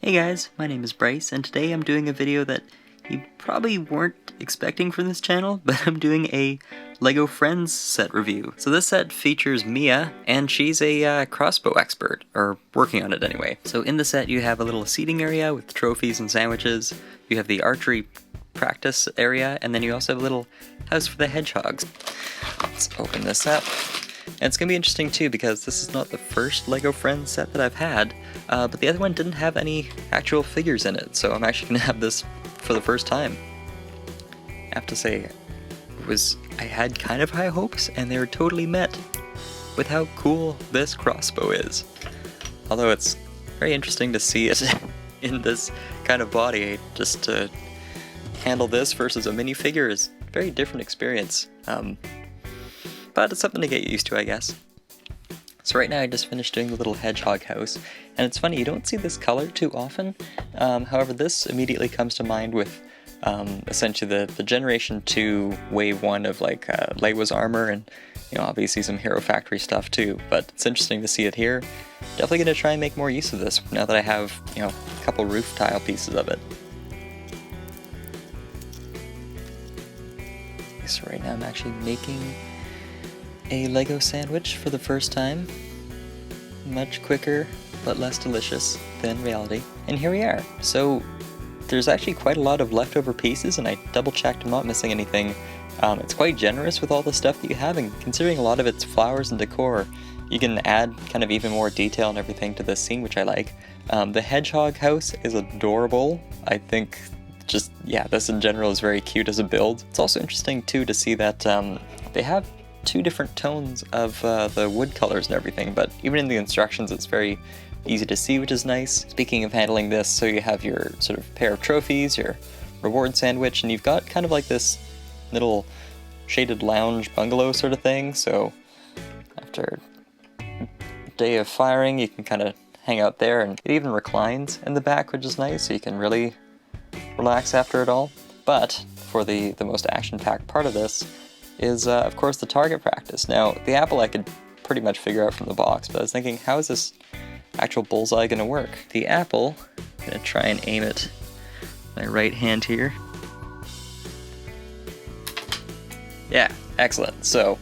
Hey guys, my name is Bryce, and today I'm doing a video that you probably weren't expecting from this channel, but I'm doing a LEGO Friends set review. So this set features Mia, and she's a crossbow expert, or working on it anyway. So in the set you have a little seating area with trophies and sandwiches, you have the archery practice area, and then you also have a little house for the hedgehogs. Let's open this up. And it's going to be interesting too because this is not the first LEGO Friends set that I've had, but the other one didn't have any actual figures in it, so I'm actually going to have this for the first time. I have to say, I had kind of high hopes, and they were totally met with how cool this crossbow is. Although it's very interesting to see it in this kind of body, just to handle this versus a minifigure is a very different experience. But it's something to get used to, I guess. So right now I just finished doing the little hedgehog house, and it's funny, you don't see this color too often. However, this immediately comes to mind with essentially the Generation 2 Wave 1 of like Lego's armor, and obviously some Hero Factory stuff too, but it's interesting to see it here. Definitely going to try and make more use of this now that I have a couple roof tile pieces of it. So right now I'm actually making a Lego sandwich for the first time. Much quicker, but less delicious than reality. And here we are. So there's actually quite a lot of leftover pieces, and I double checked I'm not missing anything. It's quite generous with all the stuff that you have, and considering a lot of it's flowers and decor, you can add kind of even more detail and everything to this scene, which I like. The hedgehog house is adorable. I think this in general is very cute as a build. It's also interesting too to see that they have two different tones of the wood colors and everything, but even in the instructions it's very easy to see, which is nice. Speaking of handling this, so you have your sort of pair of trophies, your reward sandwich, and you've got kind of like this little shaded lounge bungalow sort of thing, so after a day of firing you can kind of hang out there, and it even reclines in the back, which is nice, so you can really relax after it all. But for the most action-packed part of this is, of course, the target practice. Now, the apple I could pretty much figure out from the box, but I was thinking, how is this actual bullseye going to work? The apple, I'm going to try and aim it with my right hand here. Yeah, excellent. So,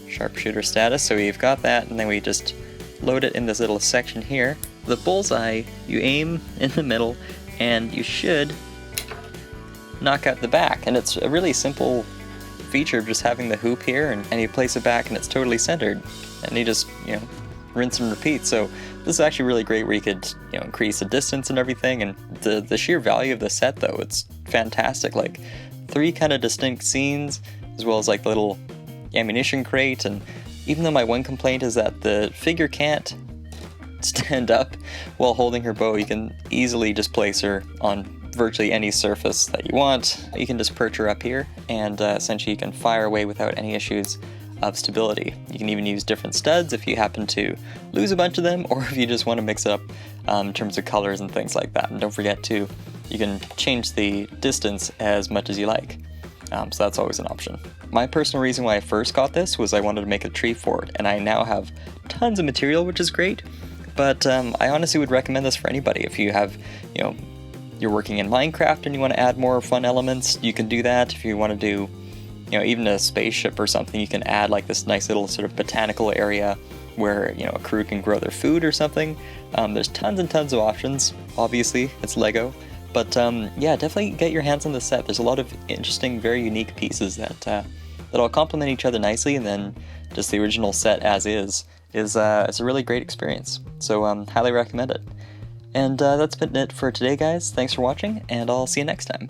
sharpshooter status, so we've got that, and then we just load it in this little section here. The bullseye, you aim in the middle, and you should knock out the back, and it's a really simple feature of just having the hoop here, and you place it back and it's totally centered, and you just rinse and repeat. So this is actually really great where you could increase the distance and everything, and the sheer value of the set though, it's fantastic. Like 3 kind of distinct scenes, as well as like the little ammunition crate, and even though my one complaint is that the figure can't stand up while holding her bow, you can easily just place her on virtually any surface that you want. You can just perch her up here, and essentially you can fire away without any issues of stability. You can even use different studs if you happen to lose a bunch of them, or if you just want to mix it up in terms of colors and things like that. And don't forget too, you can change the distance as much as you like. So that's always an option. My personal reason why I first got this was I wanted to make a tree fort, and I now have tons of material, which is great, but I honestly would recommend this for anybody. If you have, you're working in Minecraft and you want to add more fun elements, you can do that. If you want to do, even a spaceship or something, you can add like this nice little sort of botanical area where, a crew can grow their food or something. There's tons and tons of options. Obviously, it's Lego. But yeah, definitely get your hands on the set. There's a lot of interesting, very unique pieces that all complement each other nicely, and then just the original set as is it's a really great experience. So highly recommend it. And that's been it for today, guys. Thanks for watching, and I'll see you next time.